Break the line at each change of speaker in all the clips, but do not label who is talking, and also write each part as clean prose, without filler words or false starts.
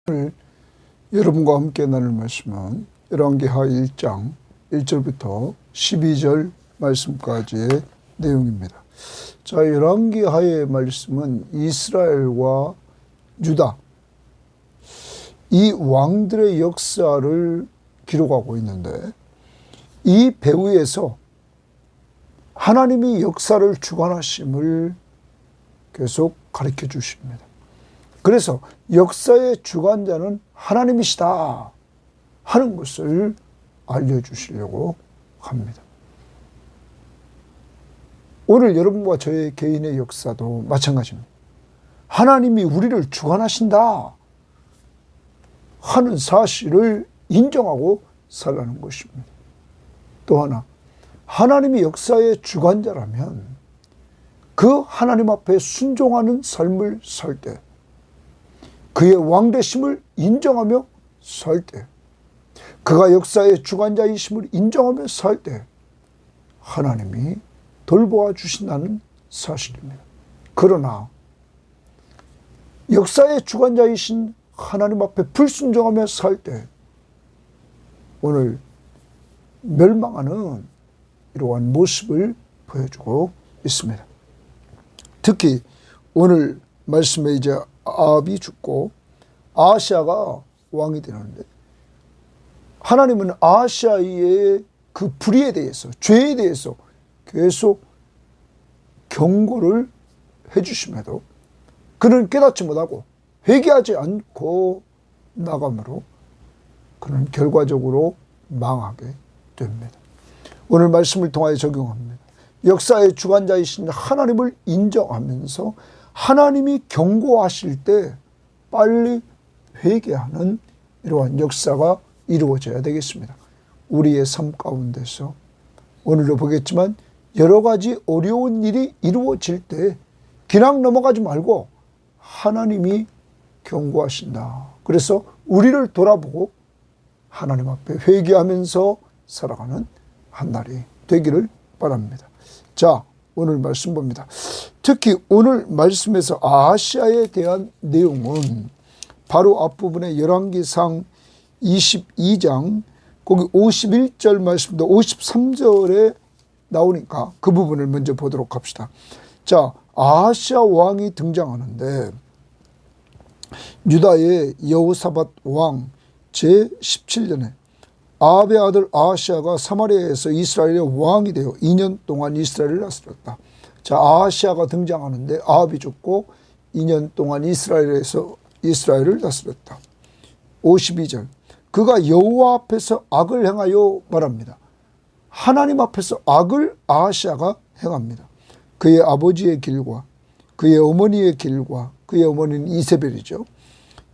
오늘 여러분과 함께 나눌 말씀은 열왕기하 1장 1절부터 12절 말씀까지의 내용입니다. 자, 열왕기하의 말씀은 이스라엘과 유다 이 왕들의 역사를 기록하고 있는데, 이 배후에서 하나님이 역사를 주관하심을 계속 가르쳐 주십니다. 그래서 역사의 주관자는 하나님이시다 하는 것을 알려주시려고 합니다. 오늘 여러분과 저의 개인의 역사도 마찬가지입니다. 하나님이 우리를 주관하신다 하는 사실을 인정하고 살라는 것입니다. 또 하나, 하나님이 역사의 주관자라면 그 하나님 앞에 순종하는 삶을 살 때, 그의 왕되심을 인정하며 살 때, 그가 역사의 주관자이심을 인정하며 살 때 하나님이 돌보아 주신다는 사실입니다. 그러나 역사의 주관자이신 하나님 앞에 불순종하며 살 때 오늘 멸망하는 이러한 모습을 보여주고 있습니다. 특히 오늘 말씀에 이제 아합이 죽고 아하시아가 왕이 되는데, 하나님은 아하시아의 그 불의에 대해서, 죄에 대해서 계속 경고를 해주심에도 그는 깨닫지 못하고 회개하지 않고 나감으로 그는 결과적으로 망하게 됩니다. 오늘 말씀을 통하여 적용합니다. 역사의 주관자이신 하나님을 인정하면서 하나님이 경고하실 때 빨리 회개하는 이러한 역사가 이루어져야 되겠습니다. 우리의 삶 가운데서 오늘도 보겠지만 여러 가지 어려운 일이 이루어질 때 그냥 넘어가지 말고 하나님이 경고하신다. 그래서 우리를 돌아보고 하나님 앞에 회개하면서 살아가는 한 날이 되기를 바랍니다. 자, 오늘 말씀 봅니다. 특히 오늘 말씀에서 아하시아에 대한 내용은 바로 앞부분에 열왕기상 22장 거기 51절 말씀도 53절에 나오니까 그 부분을 먼저 보도록 합시다. 자, 아하시아 왕이 등장하는데, 유다의 여호사밧 왕 제17년에 아합의 아들 아하시아가 사마리아에서 이스라엘의 왕이 되어 2년 동안 이스라엘을 다스렸다. 자, 아하시아가 등장하는데 아합이 죽고 2년 동안 이스라엘에서 이스라엘을 다스렸다. 52절, 그가 여호와 앞에서 악을 행하여 말합니다. 하나님 앞에서 악을 아하시아가 행합니다. 그의 아버지의 길과 그의 어머니의 길과, 그의 어머니는 이세벨이죠,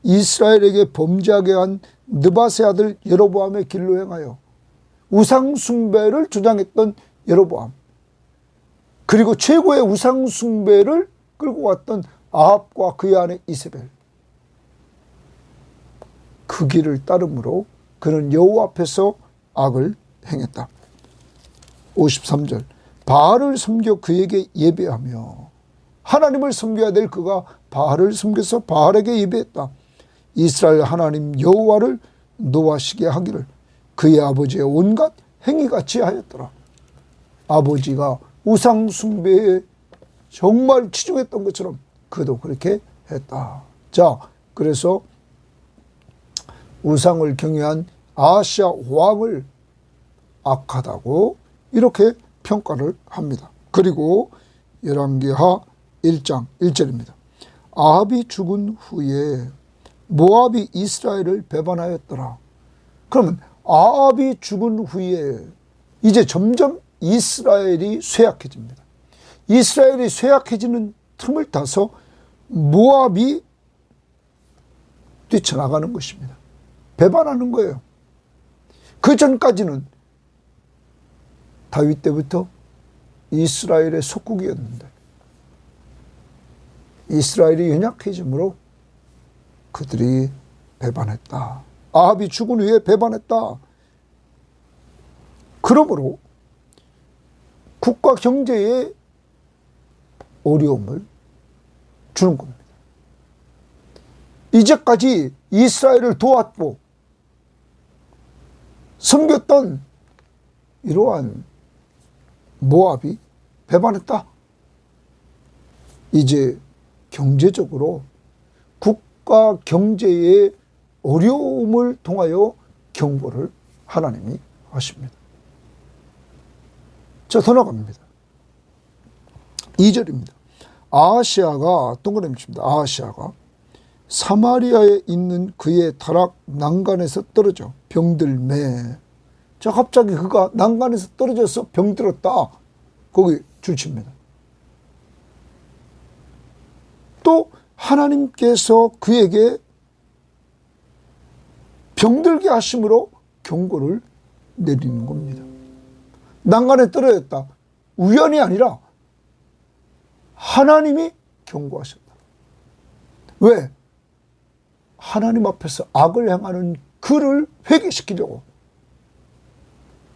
이스라엘에게 범죄하게 한 느밧의 아들 여로보암의 길로 행하여 우상 숭배를 주장했던 여로보암, 그리고 최고의 우상 숭배를 끌고 갔던 아합과 그의 아내 이세벨, 그 길을 따름으로 그는 여호와 앞에서 악을 행했다. 53절, 바알을 섬겨 그에게 예배하며, 하나님을 섬겨야 될 그가 바알을 섬겨서 바알에게 예배했다. 이스라엘 하나님 여호와를 노하시게 하기를 그의 아버지의 온갖 행위같이 하였더라. 아버지가 우상 숭배에 정말 치중했던 것처럼 그도 그렇게 했다. 자, 그래서 우상을 경외한 아하시아 왕을 악하다고 이렇게 평가를 합니다. 그리고 열왕기하 1장 1절입니다. 아합이 죽은 후에 모압이 이스라엘을 배반하였더라. 그러면 아합이 죽은 후에 이제 점점 이스라엘이 쇠약해집니다. 이스라엘이 쇠약해지는 틈을 타서 모압이 뛰쳐나가는 것입니다. 배반하는 거예요. 그 전까지는 다윗 때부터 이스라엘의 속국이었는데 이스라엘이 연약해짐으로 그들이 배반했다. 아합이 죽은 후에 배반했다. 그러므로 국가 경제에 어려움을 주는 겁니다. 이제까지 이스라엘을 도왔고 섬겼던 이러한 모압이 배반했다. 이제 경제적으로 국가 경제의 어려움을 통하여 경고를 하나님이 하십니다. 자, 더 나갑니다. 2절입니다. 아하시아가 동그라미 칩니다. 아하시아가 사마리아에 있는 그의 타락 난간에서 떨어져 병들매. 자, 갑자기 그가 난간에서 떨어져서 병들었다. 거기 줄칩니다. 또 하나님께서 그에게 병들게 하심으로 경고를 내리는 겁니다. 난간에 떨어졌다. 우연이 아니라 하나님이 경고하셨다. 왜? 하나님 앞에서 악을 행하는 그를 회개시키려고.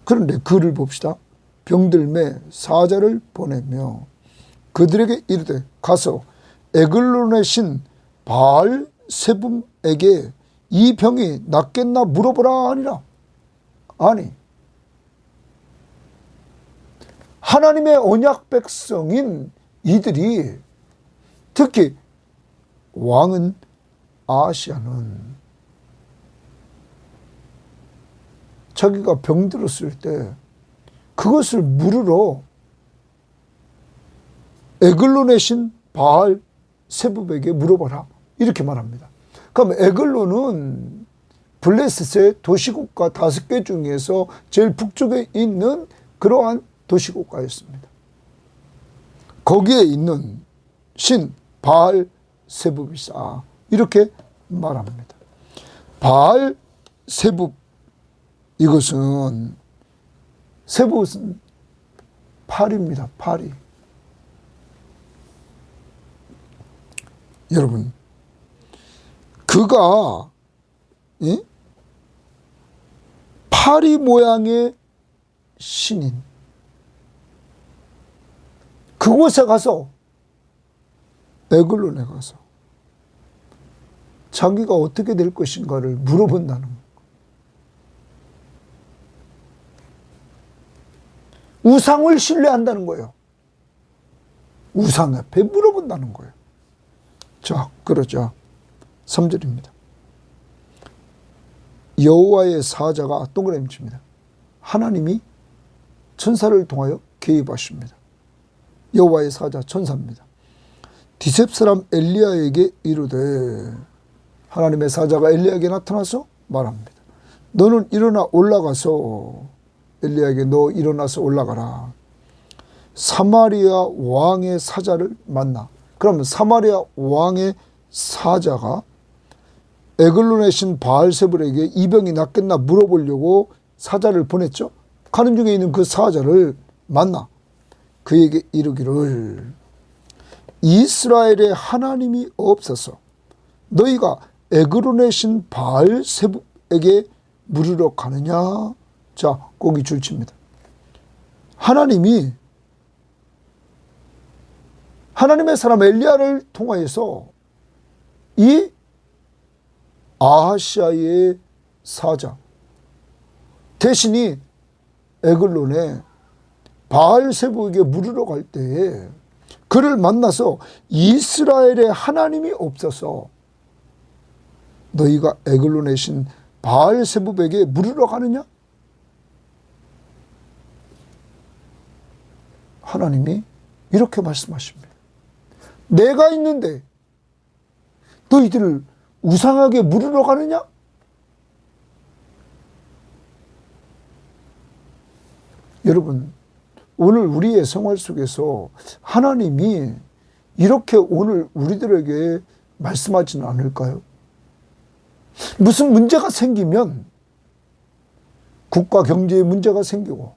그런데 그를 봅시다. 병들매 사자를 보내며 그들에게 이르되 가서 에글론의 신 바알 세붐에게 이 병이 낫겠나 물어보라 하니라. 아니, 하나님의 언약 백성인 이들이, 특히 왕은 아하시아는 자기가 병들었을 때 그것을 물으러 에글론의 신 바알 세붐에게 물어봐라. 이렇게 말합니다. 그럼 에글론은 블레셋의 도시국가 5개 중에서 제일 북쪽에 있는 그러한 도시국가였습니다. 거기에 있는 신 바알 세붐이사 이렇게 말합니다. 바알 세붐, 이것은 세붐은 파리입니다. 파리. 여러분, 그가 파리 모양의 신인, 그곳에 가서 에글론에 가서 자기가 어떻게 될 것인가를 물어본다는 거예요. 우상을 신뢰한다는 거예요. 우상 앞에 물어본다는 거예요. 자, 그러자 3절입니다. 여호와의 사자가 동그라미 칩니다. 하나님이 천사를 통하여 개입하십니다. 여호와의 사자 천사입니다. 디셉 사람 엘리야에게 이르되, 하나님의 사자가 엘리야에게 나타나서 말합니다. 너는 일어나 올라가서, 엘리야에게 너 일어나서 올라가라. 사마리아 왕의 사자를 만나. 그러면 사마리아 왕의 사자가 에글론의 신 바알세불에게 이 병이 낫겠나 물어보려고 사자를 보냈죠. 가는 중에 있는 그 사자를 만나 그에게 이르기를, 이스라엘의 하나님이 없어서 너희가 에글론의 신 바알세불에게 물으러 가느냐. 자, 거기 줄칩니다. 하나님이 하나님의 사람 엘리야를 통하여서 이 아하시아의 사자 대신이 에글론에 바알세불에게 물으러 갈 때에 그를 만나서 이스라엘의 하나님이 없어서 너희가 에글론의 신 바알세불에게 물으러 가느냐? 하나님이 이렇게 말씀하십니다. 내가 있는데 너희들을 우상하게 물으러 가느냐? 여러분, 오늘 우리의 생활 속에서 하나님이 이렇게 오늘 우리들에게 말씀하지는 않을까요? 무슨 문제가 생기면 국가 경제에 문제가 생기고,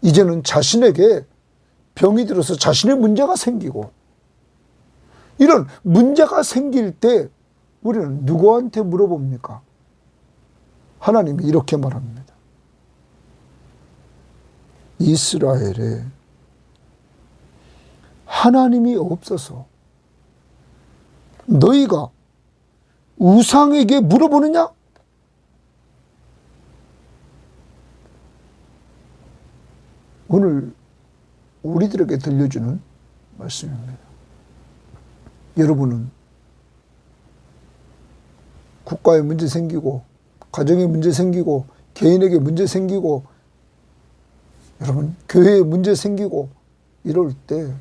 이제는 자신에게 병이 들어서 자신의 문제가 생기고, 이런 문제가 생길 때 우리는 누구한테 물어봅니까? 하나님이 이렇게 말합니다. 이스라엘에 하나님이 없어서 너희가 우상에게 물어보느냐? 오늘 우리들에게 들려주는 말씀입니다. 여러분은 국가에 문제 생기고 가정에 문제 생기고 개인에게 문제 생기고 여러분 교회에 문제 생기고 이럴 때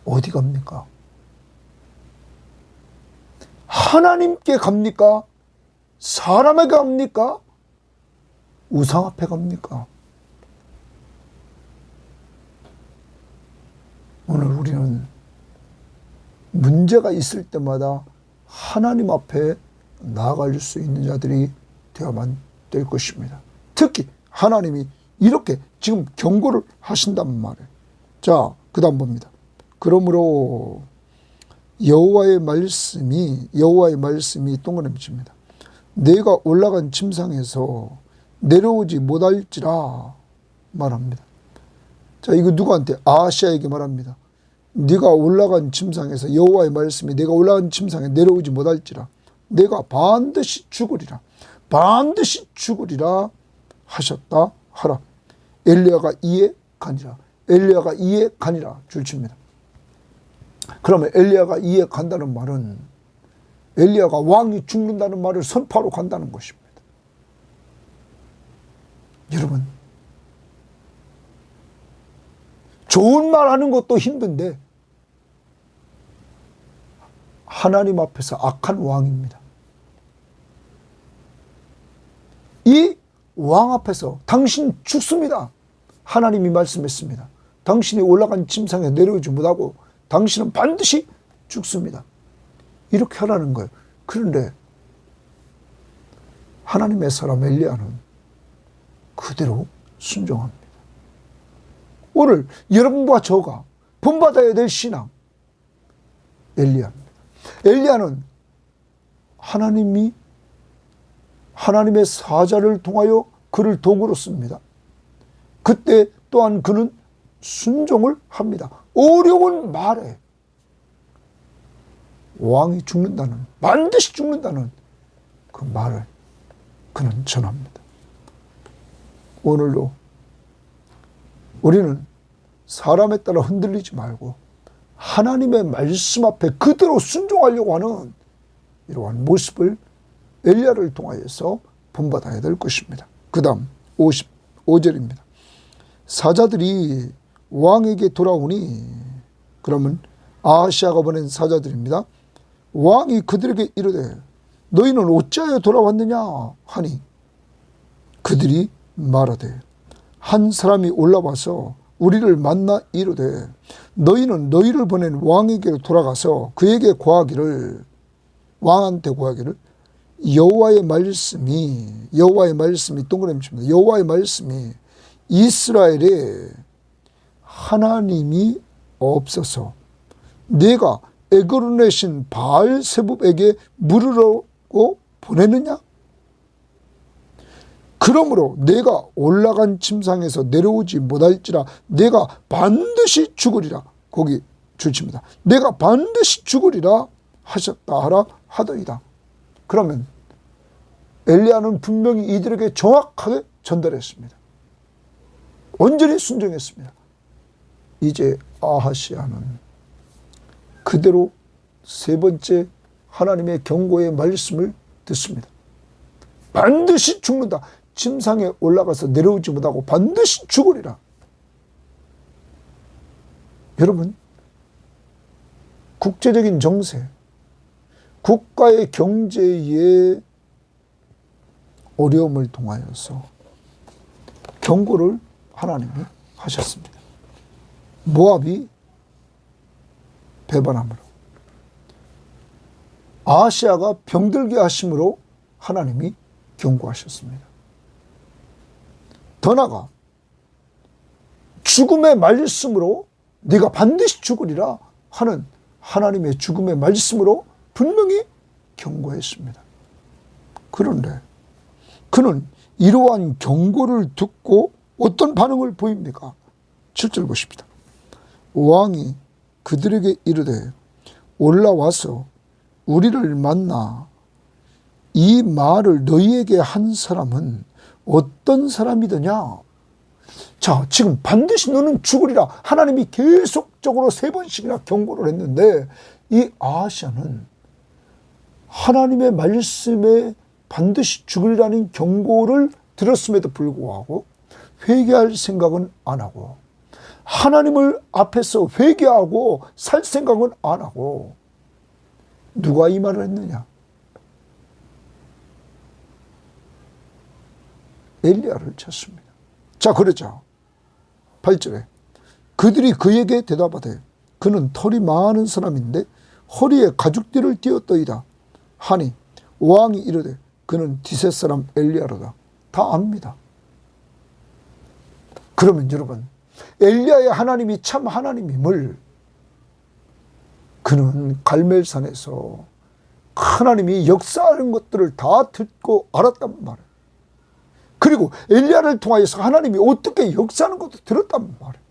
어디 갑니까? 하나님께 갑니까? 사람에게 갑니까? 우상 앞에 갑니까? 오늘 우리는 문제가 있을 때마다 하나님 앞에 나아갈 수 있는 자들이 되어야만 될 것입니다. 특히 하나님이 이렇게 지금 경고를 하신단 말이에요. 자, 그 다음 봅니다. 그러므로 여호와의 말씀이 동그라미 칩니다. 내가 올라간 침상에서 내려오지 못할지라 말합니다. 자, 이거 누구한테? 아하시아에게 말합니다. 네가 올라간 침상에서 여호와의 말씀이 내가 올라간 침상에 내려오지 못할지라 내가 반드시 죽으리라 하셨다 하라. 엘리야가 이에 가니라 줄칩니다. 그러면 엘리야가 이에 간다는 말은 엘리야가 왕이 죽는다는 말을 선포하러 간다는 것입니다. 여러분, 좋은 말 하는 것도 힘든데 하나님 앞에서 악한 왕입니다. 이 왕 앞에서 당신 죽습니다. 하나님이 말씀했습니다. 당신이 올라간 침상에 내려오지 못하고 당신은 반드시 죽습니다. 이렇게 하라는 거예요. 그런데 하나님의 사람 엘리야는 그대로 순종합니다. 오늘 여러분과 저가 본받아야 될 신앙 엘리야입니다. 엘리야는 하나님의 사자를 통하여 그를 도구로 씁니다. 그때 또한 그는 순종을 합니다. 어려운 말에 왕이 죽는다는, 반드시 죽는다는 그 말을 그는 전합니다. 오늘도 우리는 사람에 따라 흔들리지 말고 하나님의 말씀 앞에 그대로 순종하려고 하는 이러한 모습을 엘리야를 통하여서 본받아야 될 것입니다. 그 다음 55절입니다. 사자들이 왕에게 돌아오니, 그러면 아하시아가 보낸 사자들입니다. 왕이 그들에게 이르되 너희는 어찌하여 돌아왔느냐 하니 그들이 말하되 한 사람이 올라와서 우리를 만나 이르되 너희는 너희를 보낸 왕에게로 돌아가서 그에게 왕한테 고하기를 여호와의 말씀이 동그라미 칩니다. 여호와의 말씀이 이스라엘에 하나님이 없어서 내가 에그론의 신 바알세붑에게 물으라고 보내느냐? 그러므로 내가 올라간 침상에서 내려오지 못할지라 내가 반드시 죽으리라. 거기 줄칩니다. 내가 반드시 죽으리라 하셨다 하라 하더이다. 그러면 엘리야는 분명히 이들에게 정확하게 전달했습니다. 온전히 순종했습니다. 이제 아하시아는 그대로 세 번째 하나님의 경고의 말씀을 듣습니다. 반드시 죽는다. 침상에 올라가서 내려오지 못하고 반드시 죽으리라. 여러분, 국제적인 정세, 국가의 경제의 어려움을 통하여서 경고를 하나님이 하셨습니다. 모압이 배반함으로, 아하시아가 병들게 하심으로 하나님이 경고하셨습니다. 더 나아가 죽음의 말씀으로 네가 반드시 죽으리라 하는 하나님의 죽음의 말씀으로 분명히 경고했습니다. 그런데 그는 이러한 경고를 듣고 어떤 반응을 보입니까? 7절 보십니다. 왕이 그들에게 이르되 올라와서 우리를 만나 이 말을 너희에게 한 사람은 어떤 사람이더냐? 자, 지금 반드시 너는 죽으리라. 하나님이 계속적으로 3번씩이나 경고를 했는데 이 아하시아는 하나님의 말씀에 반드시 죽으리라는 경고를 들었음에도 불구하고 회개할 생각은 안 하고 하나님을 앞에서 회개하고 살 생각은 안 하고 누가 이 말을 했느냐? 엘리야를 찾습니다. 자, 그러자 8절에 그들이 그에게 대답하되 그는 털이 많은 사람인데 허리에 가죽띠를 띄었더이다 하니 왕이 이르되 그는 디셋 사람 엘리야로다. 다 압니다. 그러면 여러분, 엘리야의 하나님이 참 하나님임을 그는 갈멜산에서 하나님이 역사하는 것들을 다 듣고 알았단 말이에요. 그리고 엘리야를 통하여서 하나님이 어떻게 역사하는 것도 들었단 말이에요.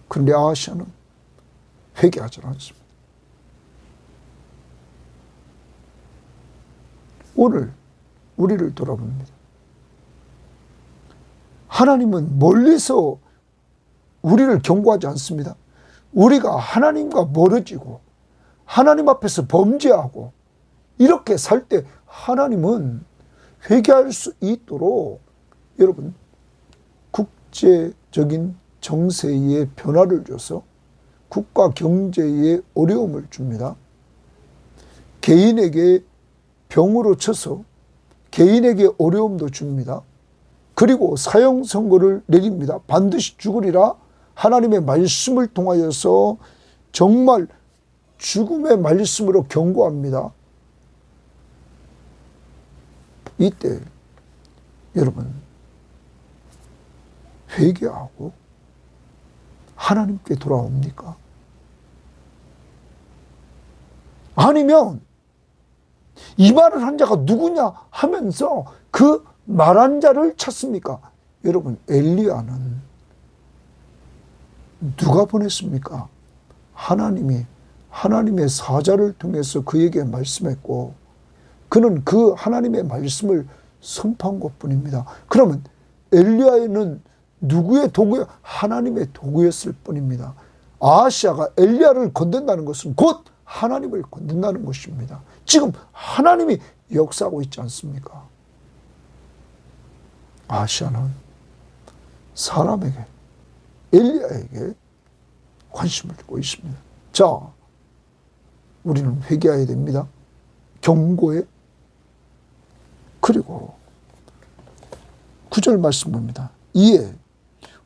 그런데 아하시아는 회개하지 않습니다. 오늘 우리를 돌아봅니다. 하나님은 멀리서 우리를 경고하지 않습니다. 우리가 하나님과 멀어지고 하나님 앞에서 범죄하고 이렇게 살 때 하나님은 회개할 수 있도록 여러분 국제적인 정세의 변화를 줘서 국가 경제에 어려움을 줍니다. 개인에게 병으로 쳐서 개인에게 어려움도 줍니다. 그리고 사형 선고를 내립니다. 반드시 죽으리라 하나님의 말씀을 통하여서 정말 죽음의 말씀으로 경고합니다. 이때 여러분 회개하고 하나님께 돌아옵니까? 아니면 이 말을 한 자가 누구냐 하면서 그 말한 자를 찾습니까? 여러분, 엘리야는 누가 보냈습니까? 하나님이 하나님의 사자를 통해서 그에게 말씀했고 그는 그 하나님의 말씀을 선포한 것뿐입니다. 그러면 엘리야는 누구의 도구야? 하나님의 도구였을 뿐입니다. 아하시아가 엘리야를 건든다는 것은 곧 하나님을 건든다는 것입니다. 지금 하나님이 역사하고 있지 않습니까? 아하시아는 사람에게 엘리야에게 관심을 두고 있습니다. 자, 우리는 회개해야 됩니다. 경고에. 그리고 9절 말씀 봅니다. 이에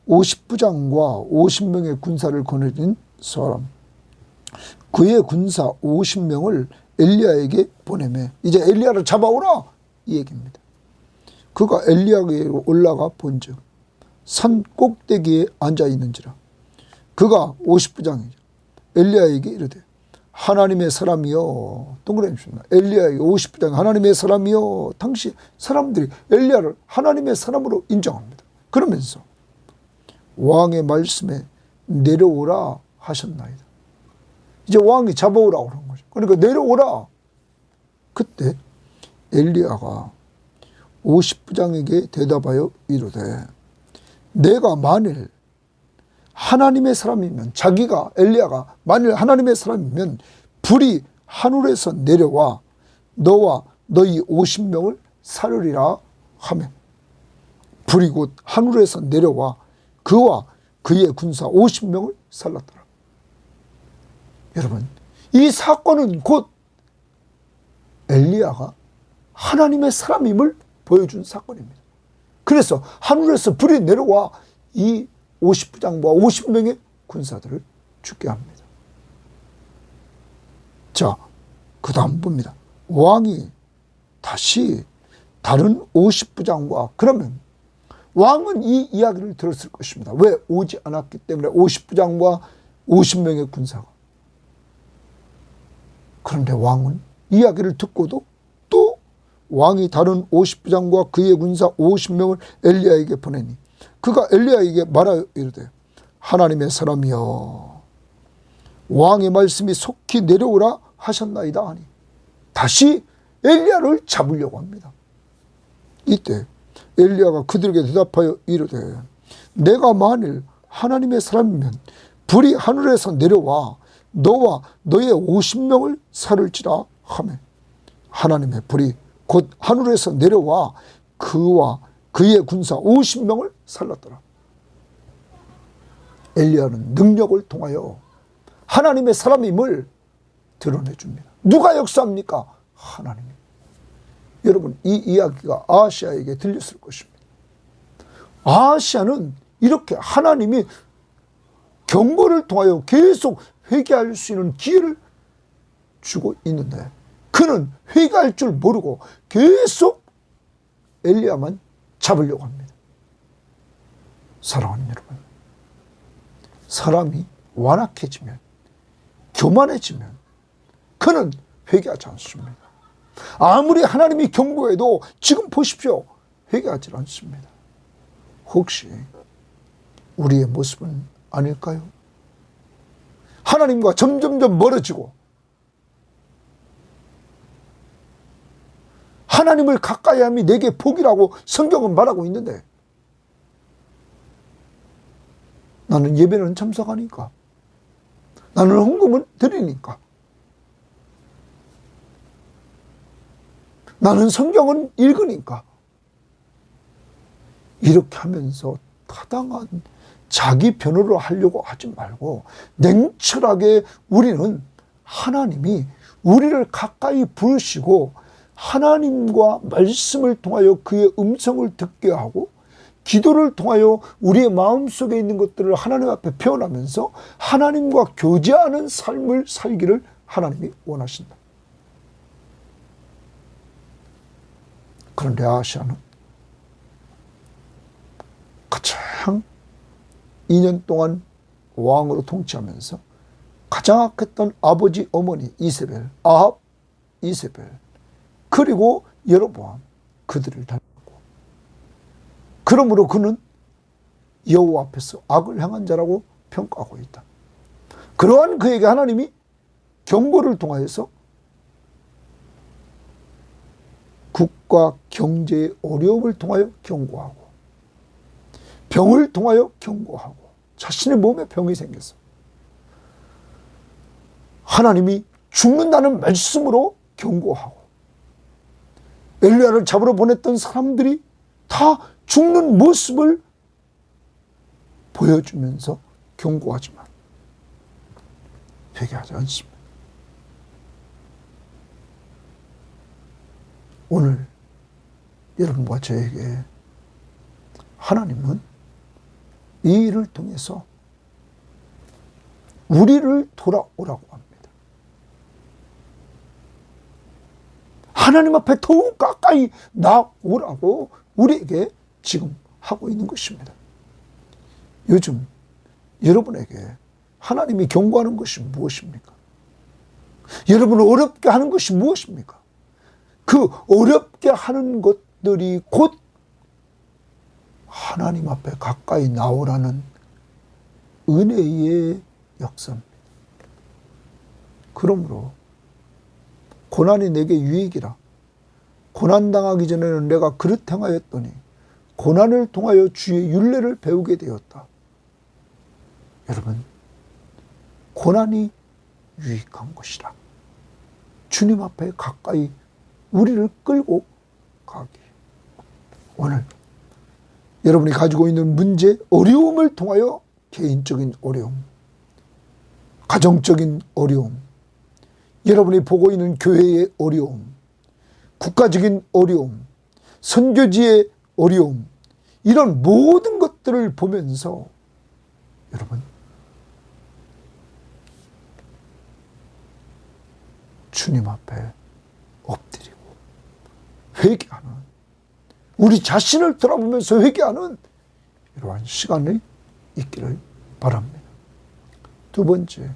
50부장과 50명의 군사를 거느린 사람 그의 군사 50명을 엘리야에게 보내매 이제 엘리야를 잡아오라 이 얘기입니다. 그가 엘리야에게 올라가 본즉 산 꼭대기에 앉아 있는지라 그가 50부장이죠. 엘리야에게 이르되 하나님의 사람이여 동그라미 칩니다. 엘리야에게 50부장 하나님의 사람이여 당시 사람들이 엘리야를 하나님의 사람으로 인정합니다. 그러면서 왕의 말씀에 내려오라 하셨나이다. 이제 왕이 잡아오라 그런 거죠. 그러니까 내려오라. 그때 엘리야가 50부장에게 대답하여 이르되 내가 만일 하나님의 사람이면 자기가 엘리야가 만일 하나님의 사람이면 불이 하늘에서 내려와 너와 너희 50명을 살으리라 하며 불이 곧 하늘에서 내려와 그와 그의 군사 50명을 살랐더라. 여러분, 이 사건은 곧 엘리야가 하나님의 사람임을 보여준 사건입니다. 그래서 하늘에서 불이 내려와 이 50부장과 50명의 군사들을 죽게 합니다. 자, 그 다음 봅니다. 왕이 다시 다른 50부장과 그러면 왕은 이 이야기를 들었을 것입니다. 왜? 오지 않았기 때문에 50부장과 50명의 군사가. 그런데 왕은 이야기를 듣고도 또 왕이 다른 50부장과 그의 군사 50명을 엘리야에게 보내니 그가 엘리야에게 말하여 이르되 하나님의 사람이여 왕의 말씀이 속히 내려오라 하셨나이다 하니 다시 엘리야를 잡으려고 합니다. 이때 엘리야가 그들에게 대답하여 이르되 내가 만일 하나님의 사람이면 불이 하늘에서 내려와 너와 너의 50명을 살을지라 하매 하나님의 불이 곧 하늘에서 내려와 그와 그의 군사 50명을 살랐더라. 엘리야는 능력을 통하여 하나님의 사람임을 드러내줍니다. 누가 역사합니까? 하나님이. 여러분, 이 이야기가 아하시아에게 들렸을 것입니다. 아하시아는 이렇게 하나님이 경고를 통하여 계속 회개할 수 있는 기회를 주고 있는데 그는 회개할 줄 모르고 계속 엘리야만 잡으려고 합니다. 사랑하는 여러분, 사람이 완악해지면, 교만해지면 그는 회개하지 않습니다. 아무리 하나님이 경고해도 지금 보십시오. 회개하지 않습니다. 혹시 우리의 모습은 아닐까요? 하나님과 점점점 멀어지고 하나님을 가까이 함이 내게 복이라고 성경은 말하고 있는데 나는 예배는 참석하니까, 나는 헌금은 드리니까, 나는 성경은 읽으니까 이렇게 하면서 타당한 자기 변호를 하려고 하지 말고 냉철하게 우리는 하나님이 우리를 가까이 부르시고 하나님과 말씀을 통하여 그의 음성을 듣게 하고 기도를 통하여 우리의 마음속에 있는 것들을 하나님 앞에 표현하면서 하나님과 교제하는 삶을 살기를 하나님이 원하신다. 그런데 아하시아는 가장 2년 동안 왕으로 통치하면서 가장 악했던 아버지 어머니 이세벨, 아합, 이세벨, 그리고 여로보암, 그들을 닮았고, 그러므로 그는 여호와 앞에서 악을 행한 자라고 평가하고 있다. 그러한 그에게 하나님이 경고를 통하여서 국가 경제의 어려움을 통하여 경고하고 병을 통하여 경고하고 자신의 몸에 병이 생겼어. 하나님이 죽는다는 말씀으로 경고하고 엘리야를 잡으러 보냈던 사람들이 다 죽는 모습을 보여주면서 경고하지만 회개하지 않습니다. 오늘 여러분과 저에게 하나님은 이 일을 통해서 우리를 돌아오라고 합니다. 하나님 앞에 더욱 가까이 나오라고 우리에게 지금 하고 있는 것입니다. 요즘 여러분에게 하나님이 경고하는 것이 무엇입니까? 여러분을 어렵게 하는 것이 무엇입니까? 그 어렵게 하는 것들이 곧 하나님 앞에 가까이 나오라는 은혜의 역사입니다. 그러므로 고난이 내게 유익이라. 고난당하기 전에는 내가 그릇 행하였더니 고난을 통하여 주의 율례를 배우게 되었다. 여러분, 고난이 유익한 것이라. 주님 앞에 가까이 우리를 끌고 가기. 오늘 여러분이 가지고 있는 문제, 어려움을 통하여 개인적인 어려움, 가정적인 어려움, 여러분이 보고 있는 교회의 어려움, 국가적인 어려움, 선교지의 어려움, 이런 모든 것들을 보면서 여러분 주님 앞에 엎드리고 회개하는, 우리 자신을 돌아보면서 회개하는 이러한 시간이 있기를 바랍니다. 두 번째,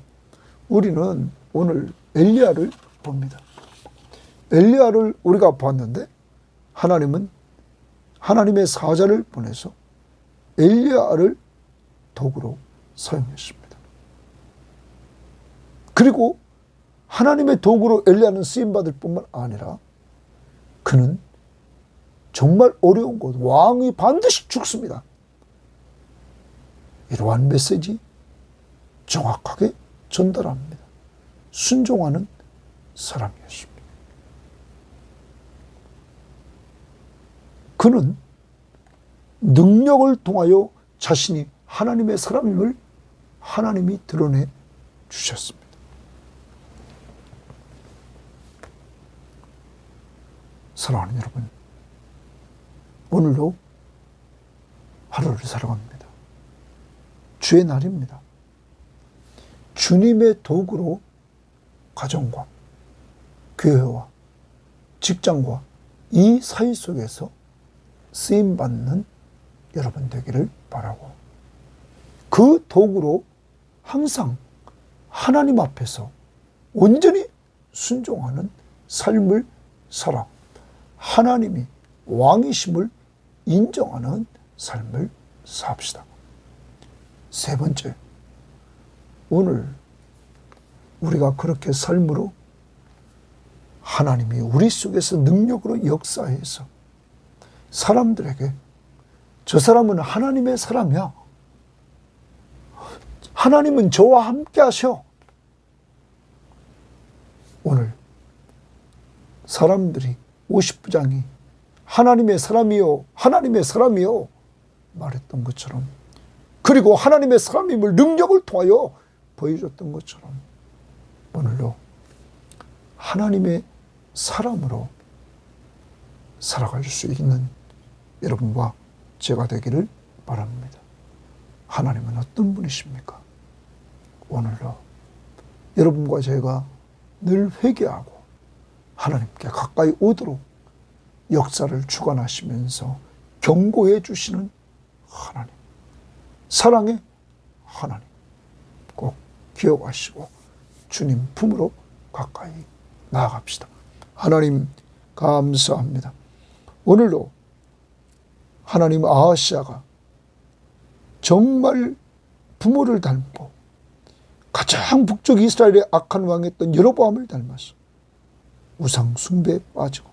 우리는 오늘 엘리야를 봅니다. 엘리야를 우리가 봤는데 하나님은 하나님의 사자를 보내서 엘리야를 도구로 사용했습니다. 그리고 하나님의 도구로 엘리야는 쓰임받을 뿐만 아니라 그는 정말 어려운 곳, 왕이 반드시 죽습니다. 이러한 메시지 정확하게 전달합니다. 순종하는 사람이었습니다. 그는 능력을 통하여 자신이 하나님의 사람임을 하나님이 드러내 주셨습니다. 사랑하는 여러분, 오늘도 하루를 살아갑니다. 주의 날입니다. 주님의 도구로 가정과 교회와 직장과 이 사회 속에서 쓰임받는 여러분 되기를 바라고, 그 도구로 항상 하나님 앞에서 온전히 순종하는 삶을 살아 하나님이 왕이심을 인정하는 삶을 삽시다. 세 번째, 오늘 우리가 그렇게 삶으로 하나님이 우리 속에서 능력으로 역사해서 사람들에게 저 사람은 하나님의 사람이야, 하나님은 저와 함께 하셔, 오늘 사람들이 50부장이 하나님의 사람이요, 하나님의 사람이요 말했던 것처럼, 그리고 하나님의 사람임을 능력을 통하여 보여줬던 것처럼, 오늘도 하나님의 사람으로 살아갈 수 있는 여러분과 제가 되기를 바랍니다. 하나님은 어떤 분이십니까? 오늘도 여러분과 제가 늘 회개하고 하나님께 가까이 오도록 역사를 주관하시면서 경고해 주시는 하나님, 사랑의 하나님 꼭 기억하시고 주님 품으로 가까이 나아갑시다. 하나님 감사합니다. 오늘도 하나님 아하시아가 정말 부모를 닮고 가장 북쪽 이스라엘의 악한 왕이었던 여로보암을 닮아서 우상 숭배에 빠지고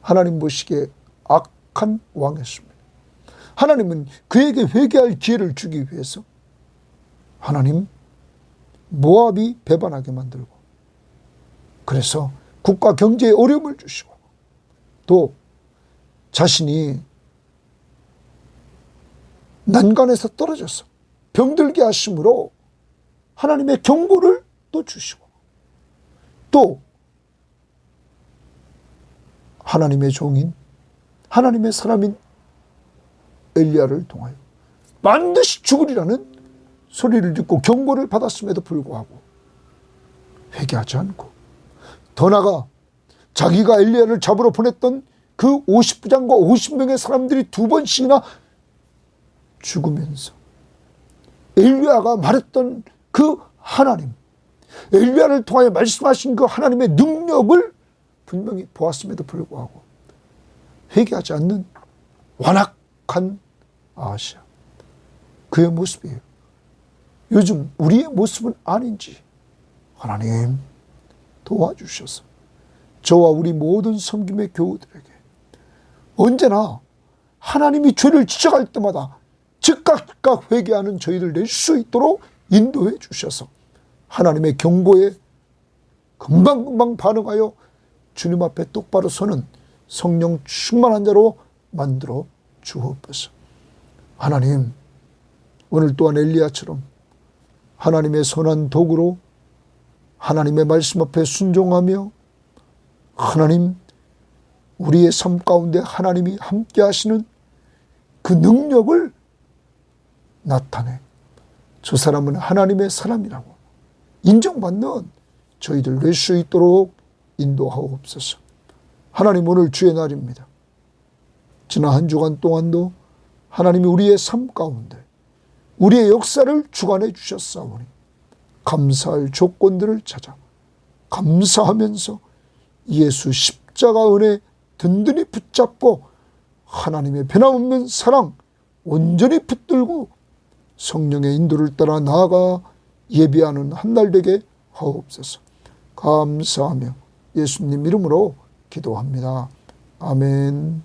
하나님 보시기에 악한 왕이었습니다. 하나님은 그에게 회개할 기회를 주기 위해서 하나님 모압이 배반하게 만들고, 그래서 국가 경제에 어려움을 주시고, 또 자신이 난간에서 떨어져서 병들게 하심으로 하나님의 경고를 또 주시고, 또 하나님의 종인 하나님의 사람인 엘리야를 통하여 반드시 죽으리라는 소리를 듣고 경고를 받았음에도 불구하고 회개하지 않고, 더 나아가 자기가 엘리야를 잡으러 보냈던 그 50부장과 50명의 사람들이 2번씩이나 죽으면서 엘리야가 말했던 그 하나님, 엘리야를 통하여 말씀하신 그 하나님의 능력을 분명히 보았음에도 불구하고 회개하지 않는 완악한 아하시아, 그의 모습이에요. 요즘 우리의 모습은 아닌지 하나님 도와주셔서 저와 우리 모든 섬김의 교우들에게 언제나 하나님이 죄를 지적할 때마다 즉각 회개하는 저희를 낼 수 있도록 인도해 주셔서 하나님의 경고에 금방금방 반응하여 주님 앞에 똑바로 서는 성령 충만한 자로 만들어 주옵소서. 하나님, 오늘 또한 엘리야처럼 하나님의 선한 도구로 하나님의 말씀 앞에 순종하며 하나님, 우리의 삶 가운데 하나님이 함께 하시는 그 능력을 나타내 저 사람은 하나님의 사람이라고 인정받는 저희들 될 수 있도록 인도하옵소서. 하나님, 오늘 주의 날입니다. 지난 한 주간 동안도 하나님이 우리의 삶 가운데 우리의 역사를 주관해 주셨사오니 감사할 조건들을 찾아 감사하면서 예수 십자가 은혜 든든히 붙잡고 하나님의 변함없는 사랑 온전히 붙들고 성령의 인도를 따라 나아가 예비하는 한 날 되게 하옵소서. 감사하며 예수님 이름으로 기도합니다. 아멘.